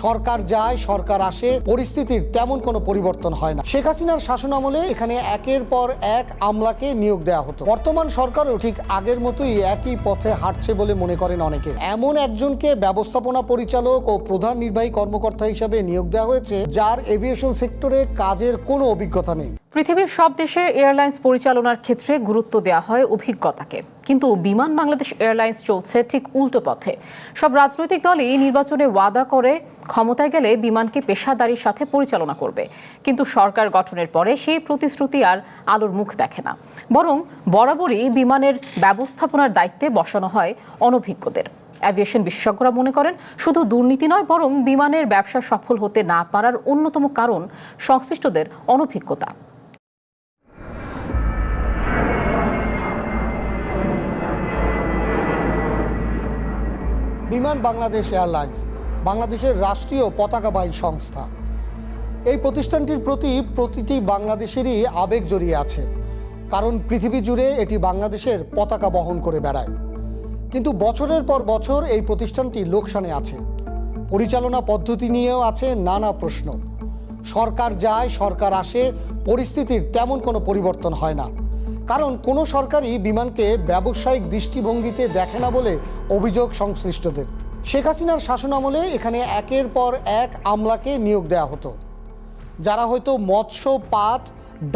সরকার যায় সরকার আসে, পরিস্থিতির তেমন কোনো পরিবর্তন হয় না। শেখ হাসিনার শাসনামলে এখানে একের পর এক আমলাকে নিয়োগ দেওয়া হতো। বর্তমান সরকারও ঠিক আগের মতোই একই পথে হাঁটছে বলে মনে করেন অনেকে। এমন একজনকে ব্যবস্থাপনা পরিচালক ও প্রধান নির্বাহী কর্মকর্তা হিসেবে নিয়োগ দেওয়া হয়েছে যার এভিয়েশন সেক্টরে কাজের কোনো অভিজ্ঞতা নেই। পৃথিবীর সব দেশে এয়ারলাইন্স পরিচালনার ক্ষেত্রে গুরুত্ব দেওয়া হয় অভিজ্ঞতাকে, কিন্তু বিমান বাংলাদেশ এয়ারলাইন্স চলছে ঠিক উল্টো পথে। সব রাজনৈতিক দলই নির্বাচনে ওয়াদা করে ক্ষমতায় গেলে বিমানকে পেশাদারির সাথে পরিচালনা করবে, কিন্তু সরকার গঠনের পরে সেই প্রতিশ্রুতি আর আলোর মুখ দেখে না। বরং বরাবরই বিমানের ব্যবস্থাপনার দায়িত্বে বসানো হয় অনভিজ্ঞদের। অ্যাভিয়েশন বিশেষজ্ঞরা মনে করেন শুধু দুর্নীতি নয়, বরং বিমানের ব্যবসা সফল হতে না পারার অন্যতম কারণ সংশ্লিষ্টদের অনভিজ্ঞতা। বিমান বাংলাদেশ এয়ারলাইন্স বাংলাদেশের রাষ্ট্রীয় পতাকাবাহী সংস্থা। এই প্রতিষ্ঠানটির প্রতি প্রতিটি বাংলাদেশেরই আবেগ জড়িয়ে আছে, কারণ পৃথিবী জুড়ে এটি বাংলাদেশের পতাকা বহন করে বেড়ায়। কিন্তু বছরের পর বছর এই প্রতিষ্ঠানটি লোকসানে আছে। পরিচালনা পদ্ধতি নিয়েও আছে নানা প্রশ্ন। সরকার যায় সরকার আসে, পরিস্থিতির তেমন কোনো পরিবর্তন হয় না, কারণ কোনো সরকারই বিমানকে ব্যবসায়িক দৃষ্টিভঙ্গিতে দেখে না বলে অভিযোগ সংশ্লিষ্টদের। শেখ হাসিনার শাসনামলে এখানে একের পর এক আমলাকে নিয়োগ দেওয়া হতো, যারা হয়তো মৎস্য, পাট,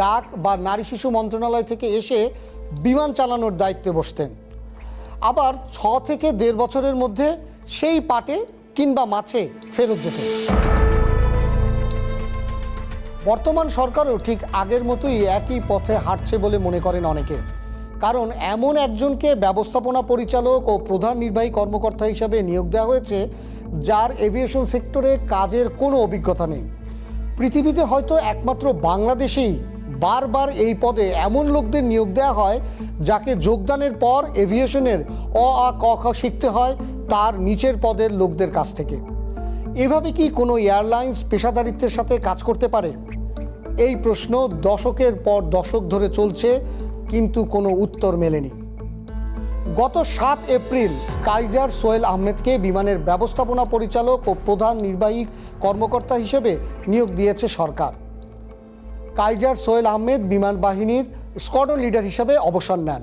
ডাক বা নারী শিশু মন্ত্রণালয় থেকে এসে বিমান চালানোর দায়িত্বে বসতেন। আবার 6 থেকে 1.5 বছরের মধ্যে সেই পাটে কিংবা মাছে ফেরত যেতেন। বর্তমান সরকারও ঠিক আগের মতোই একই পথে হাঁটছে বলে মনে করেন অনেকে, কারণ এমন একজনকে ব্যবস্থাপনা পরিচালক ও প্রধান নির্বাহী কর্মকর্তা হিসাবে নিয়োগ দেওয়া হয়েছে যার এভিয়েশন সেক্টরে কাজের কোনো অভিজ্ঞতা নেই। পৃথিবীতে হয়তো একমাত্র বাংলাদেশেই বারবার এই পদে এমন লোকদের নিয়োগ দেওয়া হয় যাকে যোগদানের পর এভিয়েশনের অ আ ক খ শিখতে হয় তার নিচের পদের লোকদের কাছ থেকে। এভাবে কি কোনো এয়ারলাইন্স পেশাদারিত্বের সাথে কাজ করতে পারে? এই প্রশ্ন দশকের পর দশক ধরে চলছে, কিন্তু কোনো উত্তর মেলেনি। গত 7 এপ্রিল কাইজার সোহেল আহমেদকে বিমানের ব্যবস্থাপনা পরিচালক ও প্রধান নির্বাহী কর্মকর্তা হিসেবে নিয়োগ দিয়েছে সরকার। কাইজার সোহেল আহমেদ বিমান বাহিনীর স্কোয়াড্রন লিডার হিসেবে অবসর নেন।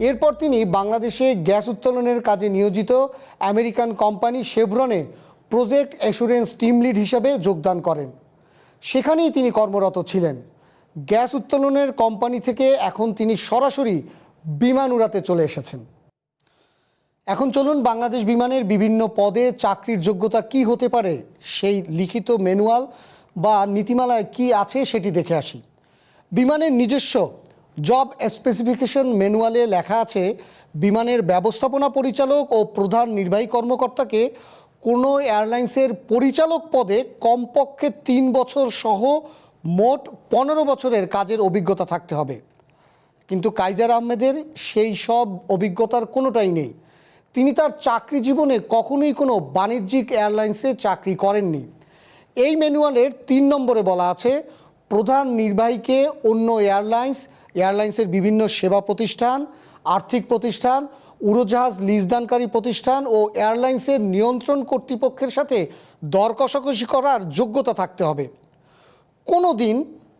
এরপর তিনি বাংলাদেশে গ্যাস উত্তোলনের কাজে নিয়োজিত আমেরিকান কোম্পানি শেভরনে প্রজেক্ট অ্যাসুরেন্স টিম লিড হিসেবে যোগদান করেন। সেখানেই তিনি কর্মরত ছিলেন। গ্যাস উত্তোলনের কোম্পানি থেকে এখন তিনি সরাসরি বিমান উড়াতে চলে এসেছেন। এখন চলুন বাংলাদেশ বিমানের বিভিন্ন পদে চাকরির যোগ্যতা কি হতে পারে সেই লিখিত ম্যানুয়াল বা নীতিমালায় কি আছে সেটি দেখে আসি। বিমানের নিজস্ব জব স্পেসিফিকেশন ম্যানুয়ালে লেখা আছে, বিমানের ব্যবস্থাপনা পরিচালক ও প্রধান নির্বাহী কর্মকর্তাকে কোনো এয়ারলাইন্সের পরিচালক পদে কমপক্ষে 3 বছর সহ মোট 15 বছরের কাজের অভিজ্ঞতা থাকতে হবে। কিন্তু কাইজার আহমেদের সেই সব অভিজ্ঞতার কোনোটাই নেই। তিনি তার চাকরি জীবনে কখনোই কোনো বাণিজ্যিক এয়ারলাইন্সে চাকরি করেননি। এই ম্যানুয়ালের 3 নম্বরে বলা আছে, প্রধান নির্বাহীকে অন্য এয়ারলাইন্সের বিভিন্ন সেবা প্রতিষ্ঠান, আর্থিক প্রতিষ্ঠান, উড়োজাহাজ লিজদানকারী প্রতিষ্ঠান ও এয়ারলাইন্সের নিয়ন্ত্রণ কর্তৃপক্ষের সাথে দর কষাকষি করার যোগ্যতা থাকতে হবে। কোনো দিন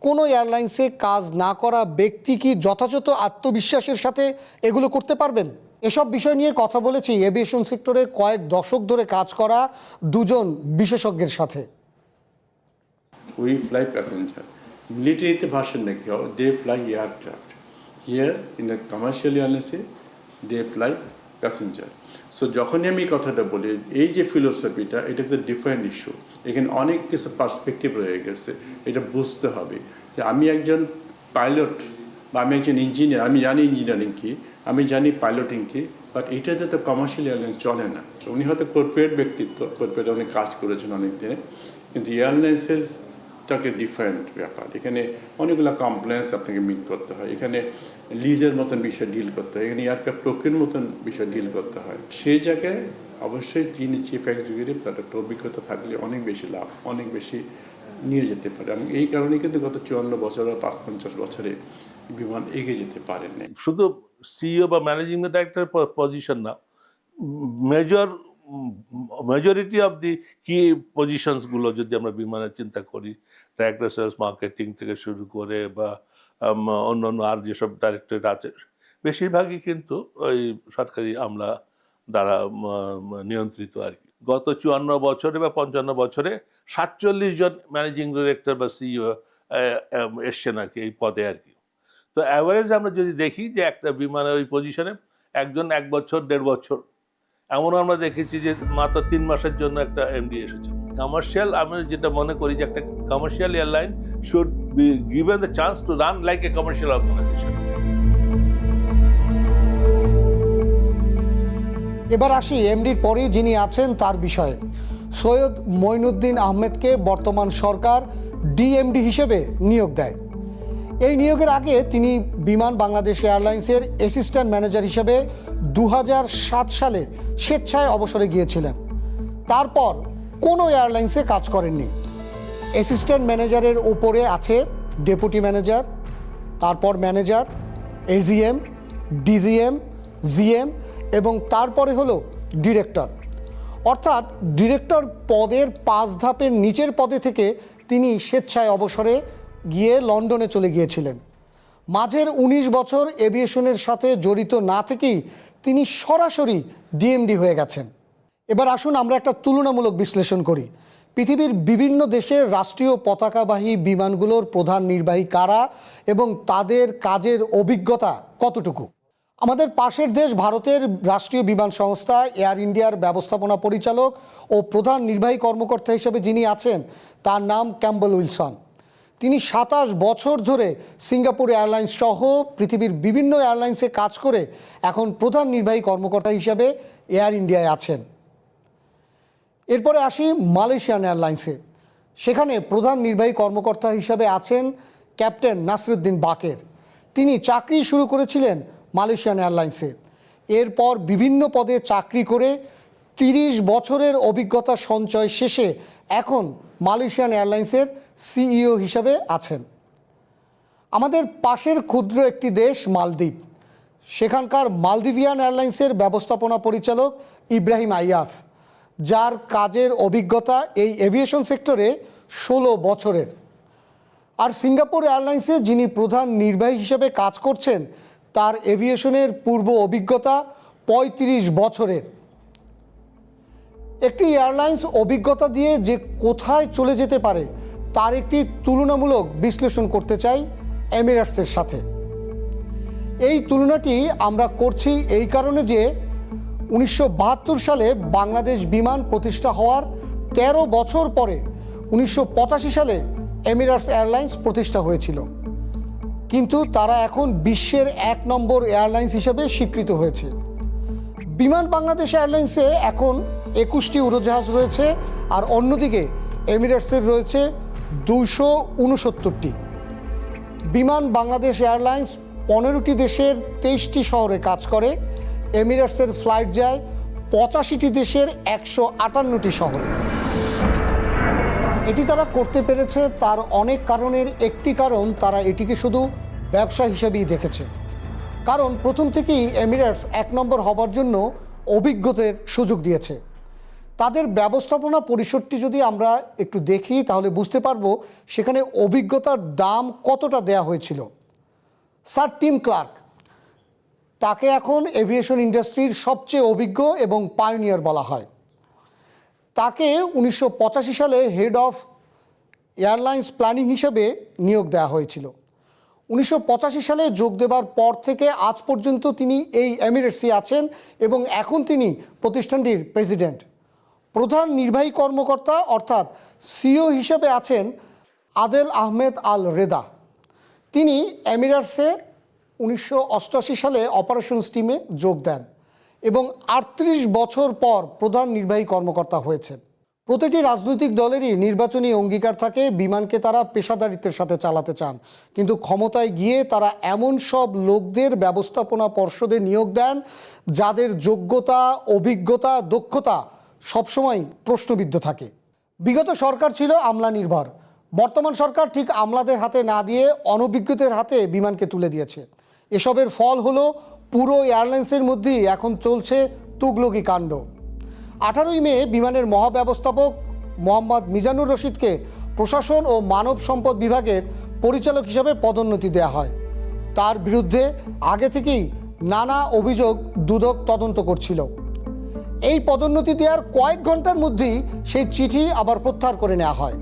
কোনো এয়ারলাইন্সে কাজ না করা ব্যক্তি কি যথাযথ আত্মবিশ্বাসের সাথে এগুলো করতে পারবেন? এসব বিষয় নিয়ে কথা বলেছি এভিয়েশন সেক্টরে কয়েক দশক ধরে কাজ করা দুজন বিশেষজ্ঞের সাথে। We fly passenger. Military version like they fly aircraft. Here in the commercial airlines they fly passenger. So যখনই আমি কথাটা বলি এই যে ফিলোসফিটা এটা একটা ডিফারেন্ট ইস্যু, এখানে অনেক কিছু পার্সপেক্টিভ রয়ে গেছে। এটা বুঝতে হবে যে আমি একজন পাইলট বা আমি একজন ইঞ্জিনিয়ার, আমি জানি ইঞ্জিনিয়ারিং কি, আমি জানি পাইলটিং কি, বাট এটাতে তো কমার্শিয়াল এয়ারলাইন্স চলে না। উনি হয়তো কর্পোরেট ব্যক্তিত্ব, কর্পোরেট অনেক কাজ করেছেন অনেক দিনে, কিন্তু এয়ারলাইন্সের টাকে ডিফারেন্ট ব্যাপার। এখানে অনেকগুলো কমপ্লেন্স আপনাকে মিট করতে হয়, এখানে লিজের মতন বিষয় ডিল করতে হয়, এখানে এয়ারক্রাফট প্রক্রিয়ার মতন বিষয় ডিল করতে হয়। সেই জায়গায় অবশ্যই যিনি চিফ এক্সিকিউটিভ তার একটা অভিজ্ঞতা থাকলে অনেক বেশি লাভ, অনেক বেশি নিয়ে যেতে পারে। এবং এই কারণে কিন্তু গত 54 বছর বা 50 বছরে বিমান এগিয়ে যেতে পারেননি। শুধু সিইও বা ম্যানেজিং ডাইরেক্টর পজিশন না, মেজর মেজরিটি অফ দি কি পজিশনসগুলো যদি আমরা বিমানের চিন্তা করি, ডাইরেক্টর সেলস মার্কেটিং থেকে শুরু করে বা অন্যান্য আর যেসব ডাইরেক্টরেট আছে, বেশিরভাগই কিন্তু ওই সরকারি আমলা দ্বারা নিয়ন্ত্রিত আর কি। গত 54 বছরে বা 55 বছরে 47 জন ম্যানেজিং ডিরেক্টর বা সিইও এসছেন আর কি এই পদে আর কি। তো অ্যাভারেজ আমরা যদি দেখি যে একটা বিমানের ওই পজিশনে একজন 1 বছর 1.5 বছর, এমন আমরা দেখেছি যে মাত্র 3 মাসের জন্য একটা এমডি এসেছেন। কমার্শিয়াল, আমি যেটা মনে করি যে একটা commercial airline should be given the chance to run like a commercial organisation. এবার আসি এমডির পরেই যিনি আছেন তার বিষয়ে। সৈয়দ মঈনুদ্দিন আহমেদকে বর্তমান সরকার ডিএমডি হিসেবে নিয়োগ দেয়। এই নিয়োগের আগে তিনি বিমান বাংলাদেশ এয়ারলাইন্সের অ্যাসিস্ট্যান্ট ম্যানেজার হিসেবে 2007 সালে স্বেচ্ছায় অবসরে গিয়েছিলেন। তারপর কোনো এয়ারলাইন্সে কাজ করেননি। অ্যাসিস্ট্যান্ট ম্যানেজারের ওপরে আছে ডেপুটি ম্যানেজার, তারপর ম্যানেজার, এজিএম, ডিজিএম, জিএম এবং তারপরে হলো ডিরেক্টর। অর্থাৎ ডিরেক্টর পদের 5 ধাপের নিচের পদে থেকে তিনি স্বেচ্ছায় অবসরে গিয়ে লন্ডনে চলে গিয়েছিলেন। মাঝের 19 বছর এভিয়েশনের সাথে জড়িত না থেকেই তিনি সরাসরি ডিএমডি হয়ে গেছেন। এবার আসুন আমরা একটা তুলনামূলক বিশ্লেষণ করি। পৃথিবীর বিভিন্ন দেশের রাষ্ট্রীয় পতাকাবাহী বিমানগুলোর প্রধান নির্বাহী কারা এবং তাদের কাজের অভিজ্ঞতা কতটুকু। আমাদের পাশের দেশ ভারতের রাষ্ট্রীয় বিমান সংস্থা এয়ার ইন্ডিয়ার ব্যবস্থাপনা পরিচালক ও প্রধান নির্বাহী কর্মকর্তা হিসেবে যিনি আছেন তার নাম ক্যাম্পবেল উইলসন। তিনি 27 বছর ধরে সিঙ্গাপুর এয়ারলাইন্স সহ পৃথিবীর বিভিন্ন এয়ারলাইন্সে কাজ করে এখন প্রধান নির্বাহী কর্মকর্তা হিসেবে এয়ার ইন্ডিয়ায় আছেন। এরপরে আসি মালয়েশিয়ান এয়ারলাইন্সে। সেখানে প্রধান নির্বাহী কর্মকর্তা হিসেবে আছেন ক্যাপ্টেন নাসিরুদ্দিন বাকের। তিনি চাকরি শুরু করেছিলেন মালয়েশিয়ান এয়ারলাইন্সে। এরপর বিভিন্ন পদে চাকরি করে 30 বছরের অভিজ্ঞতা সঞ্চয় শেষে এখন মালয়েশিয়ান এয়ারলাইন্সের সিইও হিসাবে আছেন। আমাদের পাশের ক্ষুদ্র একটি দেশ মালদ্বীপ, সেখানকার মালদ্বীভিয়ান এয়ারলাইন্সের ব্যবস্থাপনা পরিচালক ইব্রাহিম আইয়াস, যার কাজের অভিজ্ঞতা এই এভিয়েশন সেক্টরে 16 বছরের। আর সিঙ্গাপুর এয়ারলাইন্সে যিনি প্রধান নির্বাহী হিসেবে কাজ করছেন তার এভিয়েশনের পূর্ব অভিজ্ঞতা 35 বছরের। একটি এয়ারলাইন্স অভিজ্ঞতা দিয়ে যে কোথায় চলে যেতে পারে তার একটি তুলনামূলক বিশ্লেষণ করতে চাই এমিরেটসের সাথে। এই তুলনাটি আমরা করছি এই কারণে যে 1972 সালে বাংলাদেশ বিমান প্রতিষ্ঠা হওয়ার 13 বছর পরে 1985 সালে এমিরেটস এয়ারলাইন্স প্রতিষ্ঠা হয়েছিল, কিন্তু তারা এখন বিশ্বের 1 নম্বর এয়ারলাইন্স হিসেবে স্বীকৃত হয়েছে। বিমান বাংলাদেশ এয়ারলাইন্সে এখন 21টি উড়োজাহাজ রয়েছে, আর অন্যদিকে এমিরেটসের রয়েছে 269টি। বিমান বাংলাদেশ এয়ারলাইন্স 15টি দেশের 23টি শহরে কাজ করে। এমিরেটসের ফ্লাইট যায় 85টি দেশের 158টি শহরে। এটি তারা করতে পেরেছে তার অনেক কারণের একটি কারণ, তারা এটিকে শুধু ব্যবসা হিসেবেই দেখেছে। কারণ প্রথম থেকেই এমিরেটস 1 নম্বর হবার জন্য অভিজ্ঞতার সুযোগ দিয়েছে। তাদের ব্যবস্থাপনা পরিষদটি যদি আমরা একটু দেখি তাহলে বুঝতে পারবো সেখানে অভিজ্ঞতার দাম কতটা দেয়া হয়েছিল। স্যার টিম ক্লার্ক, তাকে এখন এভিয়েশন ইন্ডাস্ট্রির সবচেয়ে অভিজ্ঞ এবং পায়োনিয়ার বলা হয়। তাকে 1985 সালে হেড অফ এয়ারলাইন্স প্ল্যানিং হিসেবে নিয়োগ দেওয়া হয়েছিল। 1985 সালে যোগ দেবার পর থেকে আজ পর্যন্ত তিনি এই এমিরেটসে আছেন এবং এখন তিনি প্রতিষ্ঠানটির প্রেসিডেন্ট। প্রধান নির্বাহী কর্মকর্তা অর্থাৎ সিইও হিসেবে আছেন আদেল আহমেদ আল রেদা। তিনি এমিরেটসে 1988 সালে অপারেশনস টিমে যোগ দেন এবং 38 বছর পর প্রধান নির্বাহী কর্মকর্তা হয়েছেন। প্রতিটি রাজনৈতিক দলেরই নির্বাচনী অঙ্গীকার থাকে বিমানকে তারা পেশাদারিত্বের সাথে চালাতে চান, কিন্তু ক্ষমতায় গিয়ে তারা এমন সব লোকদের ব্যবস্থাপনা পর্ষদে নিয়োগ দেন যাদের যোগ্যতা, অভিজ্ঞতা, দক্ষতা সবসময় প্রশ্নবিদ্ধ থাকে। বিগত সরকার ছিল আমলা নির্ভর, বর্তমান সরকার ঠিক আমলাদের হাতে না দিয়ে অনভিজ্ঞদের হাতে বিমানকে তুলে দিয়েছে। এসবের ফল হলো পুরো এয়ারলাইন্সের মধ্যেই এখন চলছে তুগলকি কাণ্ড। 18ই মে বিমানের মহাব্যবস্থাপক মোহাম্মদ মিজানুর রশিদকে প্রশাসন ও মানব সম্পদ বিভাগের পরিচালক হিসেবে পদোন্নতি দেওয়া হয়। তার বিরুদ্ধে আগে থেকেই নানা অভিযোগ দুদক তদন্ত করছিল। এই পদোন্নতি দেওয়ার কয়েক ঘন্টার মধ্যেই সেই চিঠি আবার প্রত্যাহার করে নেওয়া হয়।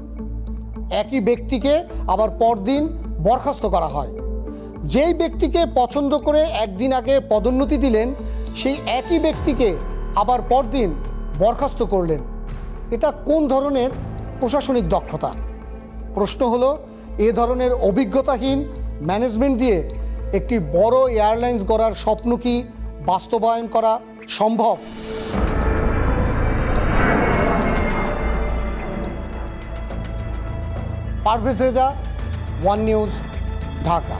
একই ব্যক্তিকে আবার পরদিন বরখাস্ত করা হয়। যেই ব্যক্তিকে পছন্দ করে একদিন আগে পদোন্নতি দিলেন, সেই একই ব্যক্তিকে আবার পরদিন বরখাস্ত করলেন। এটা কোন ধরনের প্রশাসনিক দক্ষতা? প্রশ্ন হলো, এ ধরনের অভিজ্ঞতাহীন ম্যানেজমেন্ট দিয়ে একটি বড় এয়ারলাইন্স গড়ার স্বপ্ন কি বাস্তবায়ন করা সম্ভব? Parvez Reza, one news, Dhaka.